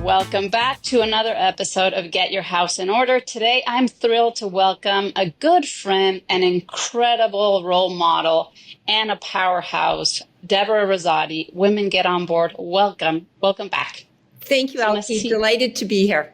Welcome back to another episode of Get Your House in Order. Today, I'm thrilled to welcome a good friend, an incredible role model, and a powerhouse, Deborah Rosati. Women Get On Board. Welcome. Welcome back. Thank you, Elsie. Delighted to be here.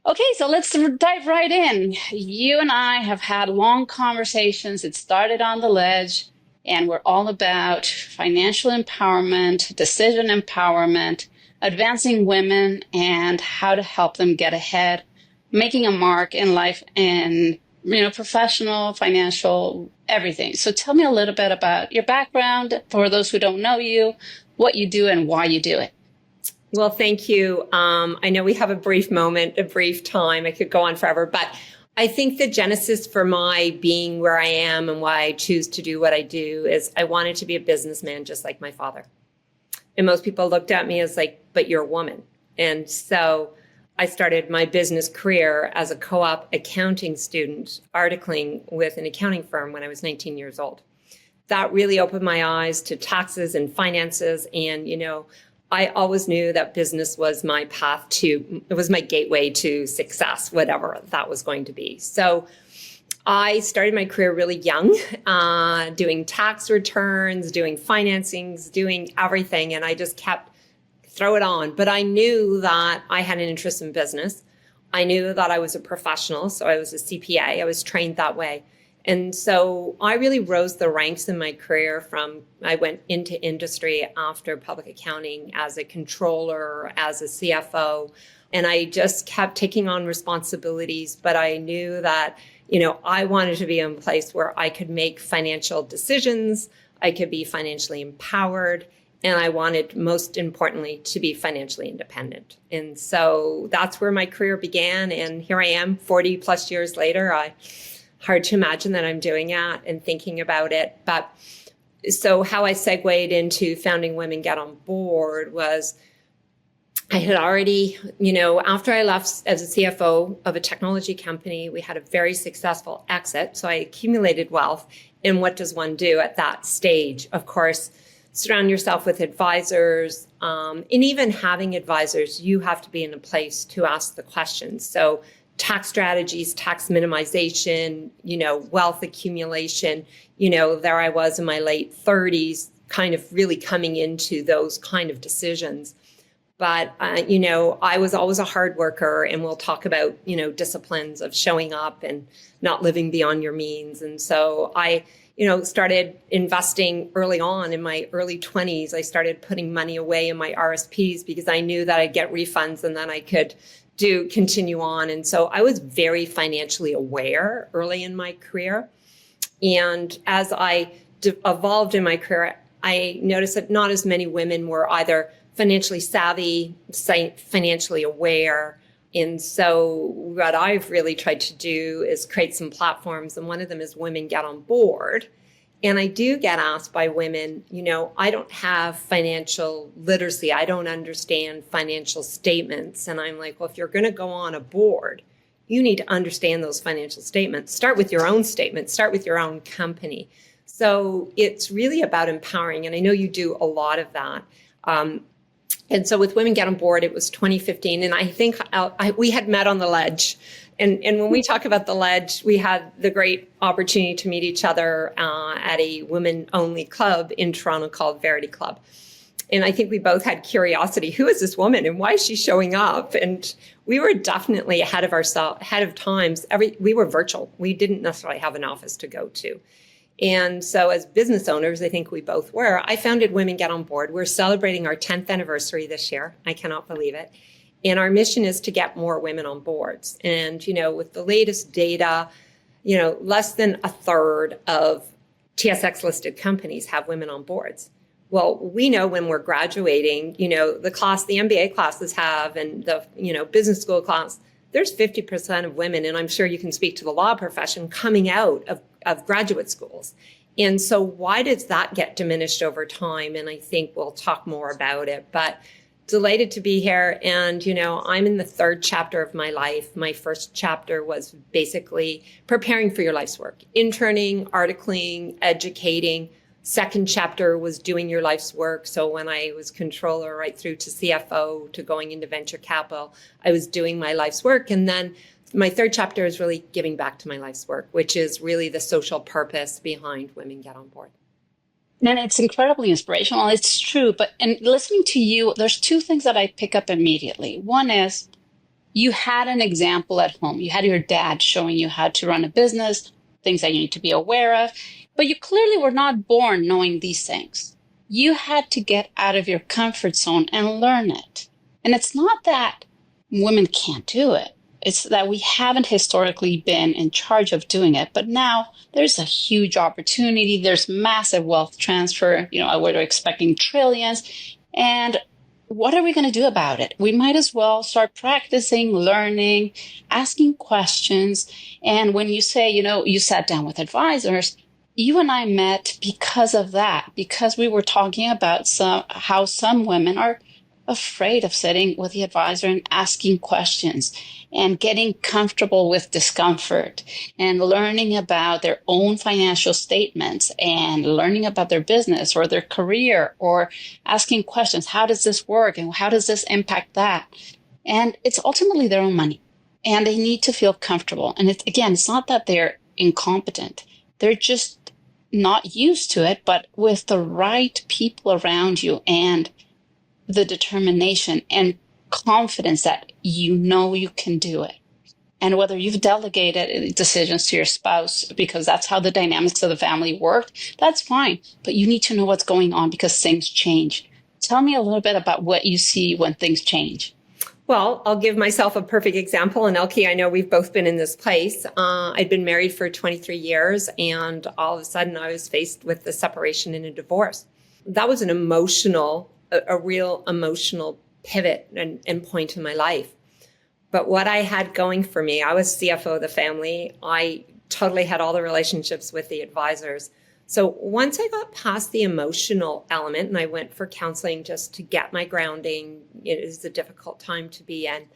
Okay, so let's dive right in. You and I have had long conversations. It started on the ledge, and we're all about financial empowerment, decision empowerment, advancing women, and how to help them get ahead, making a mark in life and, professional, financial, everything. So tell me a little bit about your background for those who don't know you, what you do and why you do it. Well, thank you. I know we have a brief moment, a brief time. I could go on forever, but I think the genesis for my being where I am and why I choose to do what I do is I wanted to be a businessman just like my father. And most people looked at me as like, but you're a woman. And so I started my business career as a co-op accounting student, articling with an accounting firm when I was 19 years old. That really opened my eyes to taxes and finances. And, I always knew that business was my it was my gateway to success, whatever that was going to be. So I started my career really young, doing tax returns, doing financings, doing everything. And I just kept throw it on. But I knew that I had an interest in business. I knew that I was a professional. So I was a CPA. I was trained that way. And so I really rose the ranks in my career I went into industry after public accounting as a controller, as a CFO, and I just kept taking on responsibilities. But I knew that, I wanted to be in a place where I could make financial decisions, I could be financially empowered, and I wanted, most importantly, to be financially independent. And so that's where my career began. And here I am 40 plus years later. Hard to imagine that I'm doing that and thinking about it. But so how I segued into founding Women Get On Board was I had already, after I left as a CFO of a technology company, we had a very successful exit. So I accumulated wealth. And what does one do at that stage? Of course, surround yourself with advisors. And even having advisors, you have to be in a place to ask the questions. So tax strategies, tax minimization, wealth accumulation, there I was in my late 30s, kind of really coming into those kind of decisions. But, I was always a hard worker, and we'll talk about, disciplines of showing up and not living beyond your means. And so I, started investing early on in my early 20s. I started putting money away in my RSPs because I knew that I'd get refunds and then I could continue on. And so I was very financially aware early in my career. And as I evolved in my career, I noticed that not as many women were either financially savvy, financially aware. And so what I've really tried to do is create some platforms. And one of them is Women Get On Board. And I do get asked by women, I don't have financial literacy. I don't understand financial statements. And I'm like, well, if you're going to go on a board, you need to understand those financial statements. Start with your own statements. Start with your own company. So it's really about empowering. And I know you do a lot of that. And so with Women Get On Board, it was 2015. And I think we had met on the ledge. And when we talk about the ledge, we had the great opportunity to meet each other at a women-only club in Toronto called Verity Club. And I think we both had curiosity. Who is this woman and why is she showing up? And we were definitely ahead of times. We were virtual. We didn't necessarily have an office to go to. And so as business owners, I think we both were, I founded Women Get On Board. We're celebrating our 10th anniversary this year. I cannot believe it. And our mission is to get more women on boards. And, with the latest data, less than a third of TSX listed companies have women on boards. Well, we know when we're graduating, the MBA classes have, and the, business school class, there's 50% of women, and I'm sure you can speak to the law profession, coming out of graduate schools. And so why does that get diminished over time? And I think we'll talk more about it. But delighted to be here. And, I'm in the third chapter of my life. My first chapter was basically preparing for your life's work, interning, articling, educating, Second chapter was doing your life's work. So when I was controller right through to CFO to going into venture capital, I was doing my life's work. And then my third chapter is really giving back to my life's work, which is really the social purpose behind Women Get On Board. And it's incredibly inspirational. It's true. But in listening to you, there's two things that I pick up immediately. One is you had an example at home. You had your dad showing you how to run a business, things that you need to be aware of. But you clearly were not born knowing these things. You had to get out of your comfort zone and learn it. And it's not that women can't do it. It's that we haven't historically been in charge of doing it. But now there's a huge opportunity. There's massive wealth transfer. We're expecting trillions. And what are we going to do about it? We might as well start practicing, learning, asking questions. And when you say, you sat down with advisors, you and I met because of that, because we were talking about how some women are afraid of sitting with the advisor and asking questions and getting comfortable with discomfort and learning about their own financial statements and learning about their business or their career or asking questions. How does this work? And how does this impact that? And it's ultimately their own money and they need to feel comfortable. And it's not that they're incompetent. They're just not used to it, but with the right people around you and the determination and confidence that you can do it. And whether you've delegated decisions to your spouse because that's how the dynamics of the family worked, that's fine. But you need to know what's going on because things change. Tell me a little bit about what you see when things change. Well, I'll give myself a perfect example. And Elke, I know we've both been in this place. I'd been married for 23 years, and all of a sudden I was faced with the separation and a divorce. That was a real emotional pivot and point in my life. But what I had going for me, I was CFO of the family. I totally had all the relationships with the advisors. So once I got past the emotional element and I went for counseling just to get my grounding, it is a difficult time to be in.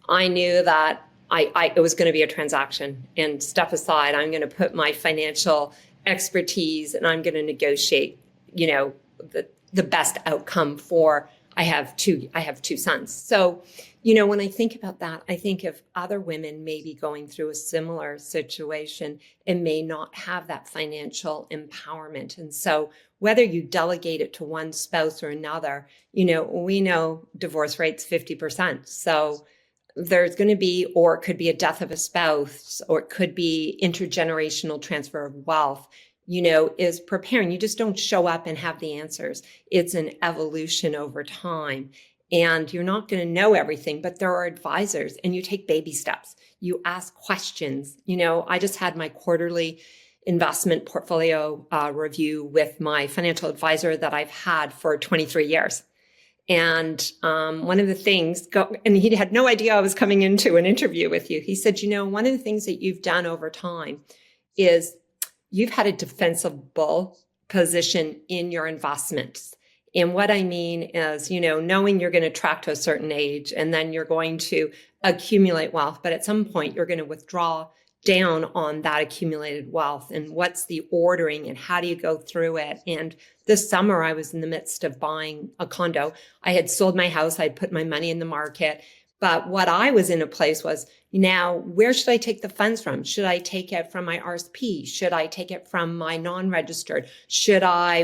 I knew that it was going to be a transaction, and step aside, I'm going to put my financial expertise and I'm going to negotiate, the best outcome for, I have two sons. So, when I think about that, I think if other women may be going through a similar situation and may not have that financial empowerment. And so whether you delegate it to one spouse or another, we know divorce rate's 50%. So there's going to be, or it could be a death of a spouse, or it could be intergenerational transfer of wealth. Is preparing. You just don't show up and have the answers. It's an evolution over time. And you're not going to know everything, but there are advisors and you take baby steps. You ask questions. I just had my quarterly investment portfolio review with my financial advisor that I've had for 23 years. And one of the things, and he had no idea I was coming into an interview with you. He said, one of the things that you've done over time is you've had a defensible position in your investments. And what I mean is, knowing you're going to track to a certain age and then you're going to accumulate wealth, but at some point you're going to withdraw down on that accumulated wealth. And what's the ordering and how do you go through it? And this summer I was in the midst of buying a condo. I had sold my house. I'd put my money in the market. But what I was in a place was, now, where should I take the funds from? Should I take it from my RSP? Should I take it from my non-registered?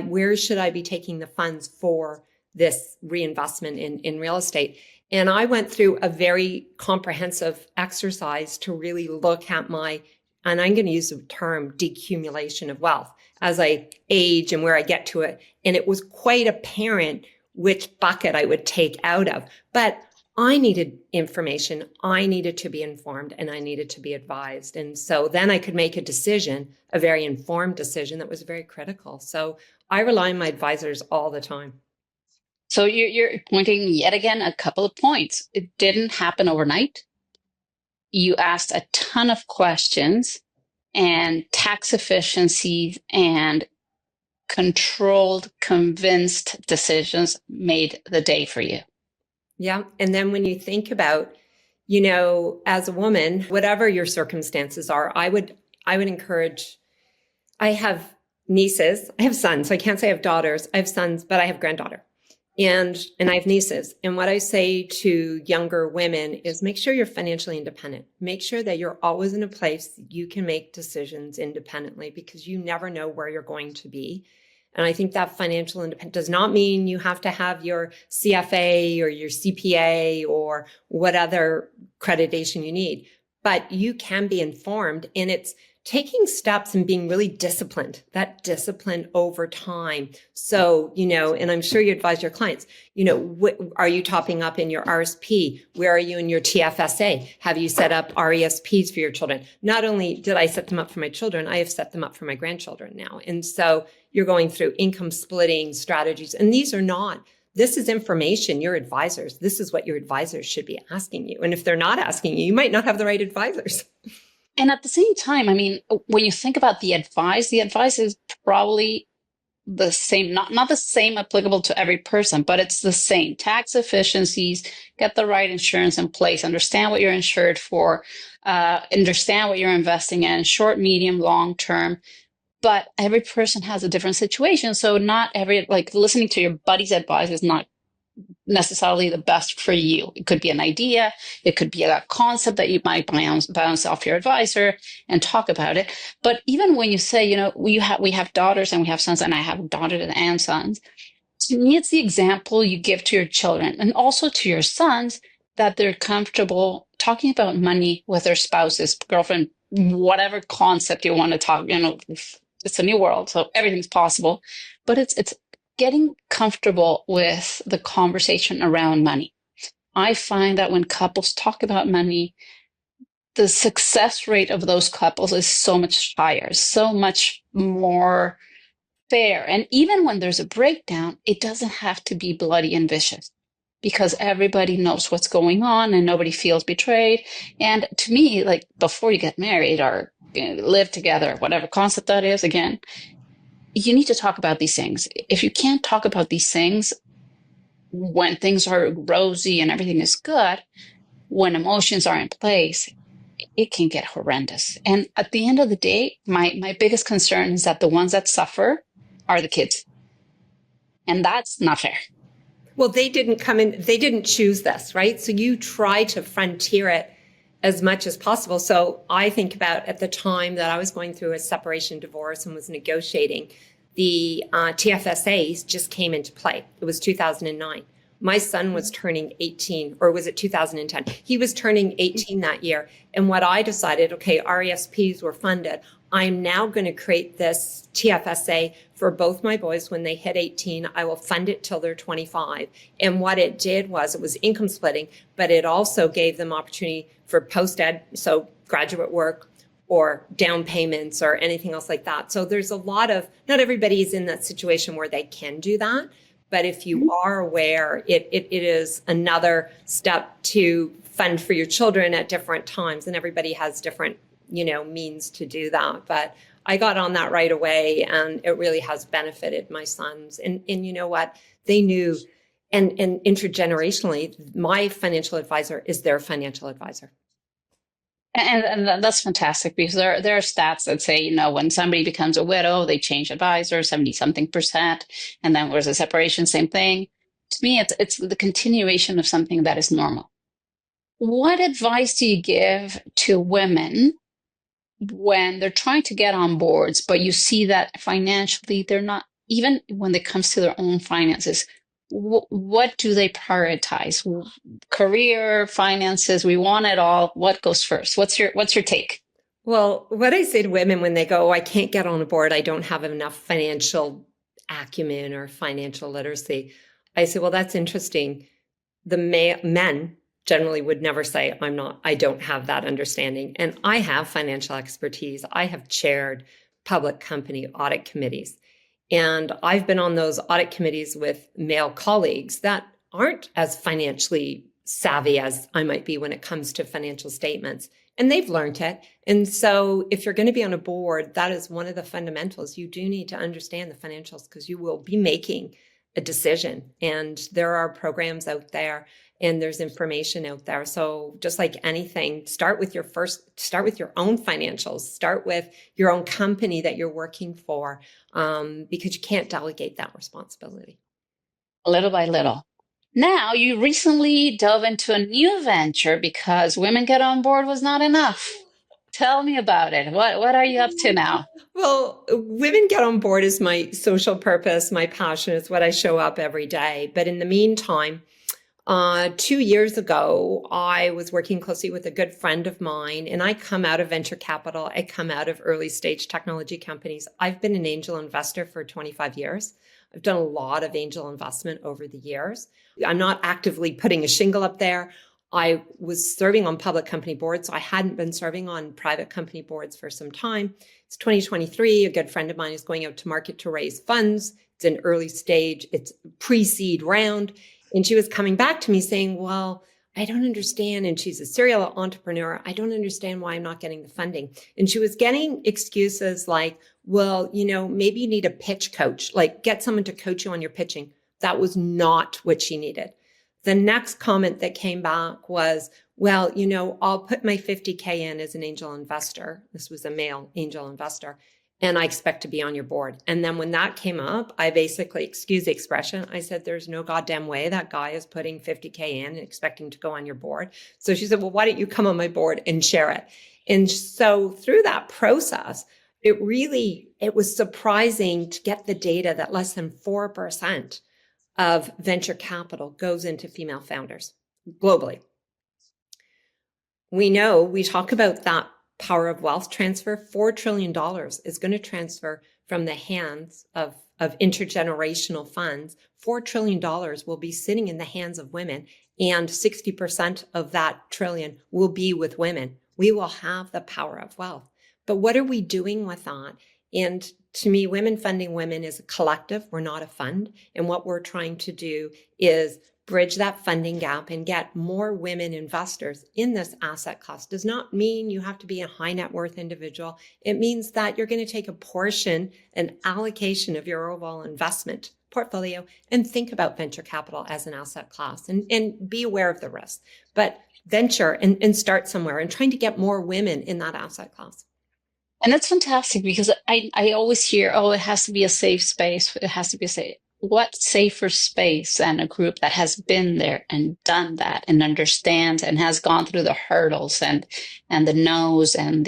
Where should I be taking the funds for this reinvestment in real estate? And I went through a very comprehensive exercise to really look at and I'm going to use the term decumulation of wealth as I age and where I get to it. And it was quite apparent which bucket I would take out of. But I needed information, I needed to be informed, and I needed to be advised. And so then I could make a decision, a very informed decision that was very critical. So I rely on my advisors all the time. So you're pointing yet again a couple of points. It didn't happen overnight. You asked a ton of questions, and tax efficiency and controlled, convinced decisions made the day for you. Yeah. And then when you think about, as a woman, whatever your circumstances are, I would encourage, I have nieces. I have sons, so I can't say I have daughters. I have sons, but I have granddaughter. And I have nieces. And what I say to younger women is make sure you're financially independent. Make sure that you're always in a place that you can make decisions independently, because you never know where you're going to be. And I think that financial independence does not mean you have to have your CFA or your CPA or what other accreditation you need, but you can be informed, and it's taking steps and being really disciplined, that discipline over time. So, and I'm sure you advise your clients, are you topping up in your RSP? Where are you in your TFSA? Have you set up RESPs for your children? Not only did I set them up for my children, I have set them up for my grandchildren now. And so you're going through income splitting strategies. And this is information your advisors, this is what your advisors should be asking you. And if they're not asking you, you might not have the right advisors. And at the same time, I mean, when you think about the advice is probably the same, not the same applicable to every person, but it's the same. Tax efficiencies, get the right insurance in place, understand what you're insured for, understand what you're investing in, short, medium, long term. But every person has a different situation. So listening to your buddy's advice is not necessarily the best for you. It could be an idea. It could be a concept that you might bounce off your advisor and talk about it. But even when you say, we have daughters and we have sons, and I have daughters and sons, to me, it's the example you give to your children and also to your sons that they're comfortable talking about money with their spouses, girlfriend, whatever concept you want to talk, it's a new world, so everything's possible. But it's getting comfortable with the conversation around money. I find that when couples talk about money, the success rate of those couples is so much higher, so much more fair. And even when there's a breakdown, it doesn't have to be bloody and vicious, because everybody knows what's going on and nobody feels betrayed. And to me, like, before you get married or live together, whatever concept that is, again, you need to talk about these things. If you can't talk about these things when things are rosy and everything is good, when emotions are in place, it can get horrendous. And at the end of the day, my biggest concern is that the ones that suffer are the kids. And that's not fair. Well, they didn't choose this, right? So you try to frontier it as much as possible. So I think about at the time that I was going through a separation divorce and was negotiating, the TFSAs just came into play. It was 2009. My son was turning 18, or was it 2010? He was turning 18 that year. And what I decided, okay, RESPs were funded. I'm now going to create this TFSA for both my boys when they hit 18. I will fund it till they're 25. And what it did was it was income splitting, but it also gave them opportunity for post-ed, so graduate work or down payments or anything else like that. So there's a lot of, not everybody is in that situation where they can do that. But if you are aware, it is another step to fund for your children at different times. And everybody has different, means to do that. But I got on that right away, and it really has benefited my sons. And you know what? They knew, and intergenerationally, my financial advisor is their financial advisor. And that's fantastic, because there are stats that say, when somebody becomes a widow, they change advisor, 70-something%. And then there's a separation, same thing. To me, it's the continuation of something that is normal. What advice do you give to women when they're trying to get on boards, but you see that financially they're not, even when it comes to their own finances, what do they prioritize? Career, finances, we want it all. What goes first? What's your take? Well, what I say to women when they go, I can't get on a board, I don't have enough financial acumen or financial literacy, I say, well, that's interesting. The men generally would never say, I don't have that understanding. And I have financial expertise. I have chaired public company audit committees. And I've been on those audit committees with male colleagues that aren't as financially savvy as I might be when it comes to financial statements. And they've learned it. And so if you're going to be on a board, that is one of the fundamentals. You do need to understand the financials, because you will be making a decision. And there are programs out there and there's information out there. So just like anything, start with your own financials, start with your own company that you're working for, because you can't delegate that responsibility. Little by little. Now, you recently dove into a new venture because Women Get On Board was not enough. Tell me about it. What are you up to now? Well, Women Get On Board is my social purpose, my passion. It's what I show up every day. But in the meantime, 2 years ago, I was working closely with a good friend of mine, and I come out of venture capital. I come out of early stage technology companies. I've been an angel investor for 25 years. I've done a lot of angel investment over the years. I'm not actively putting a shingle up there. I was serving on public company boards, so I hadn't been serving on private company boards for some time. It's 2023. A good friend of mine is going out to market to raise funds. It's an early stage. It's pre-seed round. And she was coming back to me saying, well, I don't understand. And she's a serial entrepreneur. I don't understand why I'm not getting the funding. And she was getting excuses like, well, maybe you need a pitch coach, like get someone to coach you on your pitching. That was not what she needed. The next comment that came back was, well, I'll put my 50K in as an angel investor. This was a male angel investor. And I expect to be on your board. And then when that came up, I basically, excuse the expression, I said, there's no goddamn way that guy is putting 50K in and expecting to go on your board. So she said, well, why don't you come on my board and share it? And so through that process, it was surprising to get the data that less than 4% of venture capital goes into female founders globally. We talk about that power of wealth transfer. $4 trillion is going to transfer from the hands of intergenerational funds. $4 trillion will be sitting in the hands of women, and 60% of that trillion will be with women. We will have the power of wealth. But what are we doing with that? And to me, Women Funding Women is a collective. We're not a fund. And what we're trying to do is bridge that funding gap and get more women investors in this asset class. Does not mean you have to be a high net worth individual. It means that you're going to take a portion, an allocation of your overall investment portfolio and think about venture capital as an asset class and be aware of the risks. But venture and start somewhere and trying to get more women in that asset class. And that's fantastic because I always hear, oh, it has to be a safe space. It has to be a safe. What safer space than a group that has been there and done that and understands and has gone through the hurdles and the no's and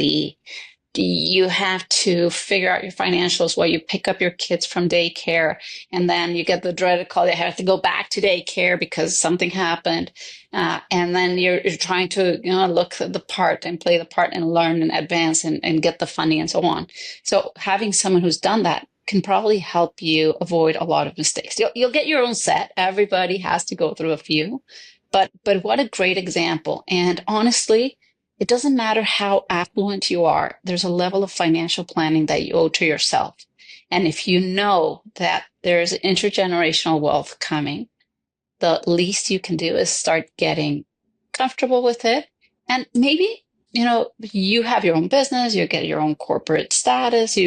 you have to figure out your financials while you pick up your kids from daycare, and then you get the dreaded call, they have to go back to daycare because something happened. And then you're trying to look the part and play the part and learn and advance and get the funding and so on. So having someone who's done that can probably help you avoid a lot of mistakes. You'll get your own set. Everybody has to go through a few, but what a great example. And honestly, it doesn't matter how affluent you are. There's a level of financial planning that you owe to yourself. And if you know that there's intergenerational wealth coming, the least you can do is start getting comfortable with it. And maybe, you have your own business, you get your own corporate status,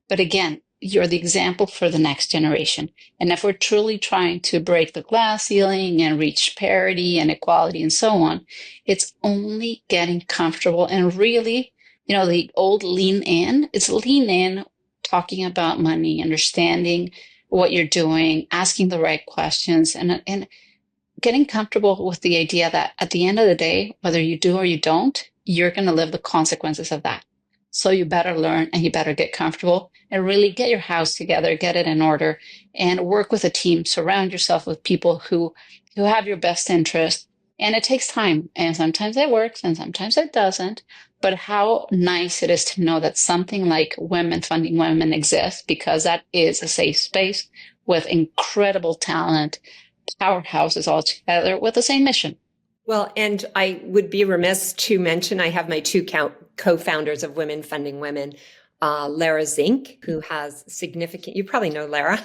but again, you're the example for the next generation. And if we're truly trying to break the glass ceiling and reach parity and equality and so on, it's only getting comfortable and really, the old lean in, it's lean in, talking about money, understanding what you're doing, asking the right questions, and getting comfortable with the idea that at the end of the day, whether you do or you don't, you're going to live the consequences of that. So you better learn and you better get comfortable and really get your house together, get it in order, and work with a team. Surround yourself with people who have your best interest. And it takes time. And sometimes it works and sometimes it doesn't. But how nice it is to know that something like Women Funding Women exists, because that is a safe space with incredible talent, powerhouses all together with the same mission. Well, and I would be remiss to mention I have my two co-founders of Women Funding Women. Lara Zink, who has significant, you probably know Lara,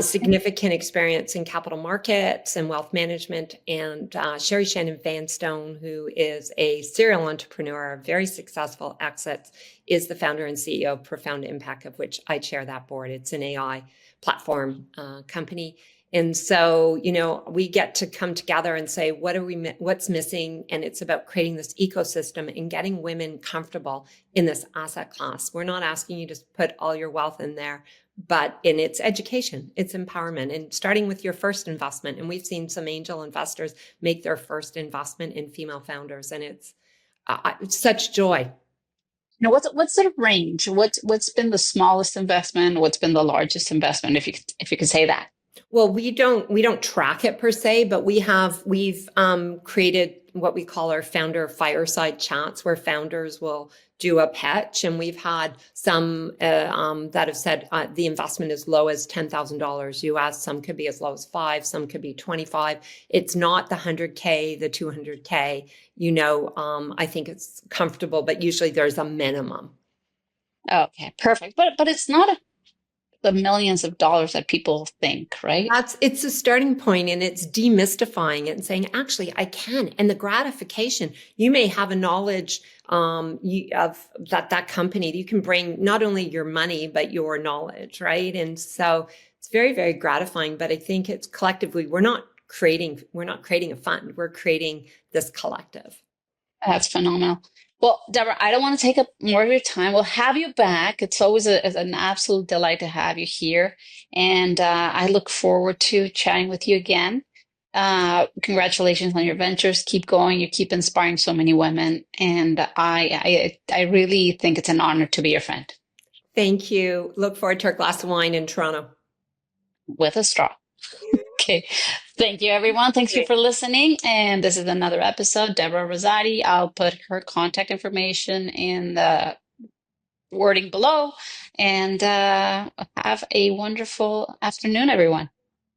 significant experience in capital markets and wealth management, and Sherry Shannon Vanstone, who is a serial entrepreneur, very successful exits, is the founder and CEO of Profound Impact, of which I chair that board. It's an AI platform company. And so, you know, we get to come together and say, what's missing? And it's about creating this ecosystem and getting women comfortable in this asset class. We're not asking you to put all your wealth in there, but in its education, it's empowerment, and starting with your first investment. And we've seen some angel investors make their first investment in female founders, and it's such joy. You know, what's the range? What's been the smallest investment? What's been the largest investment? If you could say that. Well, we don't track it per se, but we've created what we call our founder fireside chats, where founders will do a pitch, and we've had some that have said the investment is low as $10,000 US. Some could be as low as 5, some could be 25. It's not the 100K, the 200K. You know, I think it's comfortable, but usually there's a minimum. Okay, perfect. But it's not the millions of dollars that people think, right? It's a starting point, and it's demystifying it and saying, actually, I can. And the gratification, you may have a knowledge of that company. You can bring not only your money, but your knowledge, right? And so it's very, very gratifying. But I think it's collectively, we're not creating a fund. We're creating this collective. That's phenomenal. Well, Deborah, I don't want to take up more of your time. We'll have you back. It's always an absolute delight to have you here. And I look forward to chatting with you again. Congratulations on your ventures. Keep going. You keep inspiring so many women. And I really think it's an honor to be your friend. Thank you. Look forward to our glass of wine in Toronto. With a straw. Okay. Thank you, everyone. Thank you for listening. And this is another episode. Deborah Rosati. I'll put her contact information in the wording below. And have a wonderful afternoon, everyone.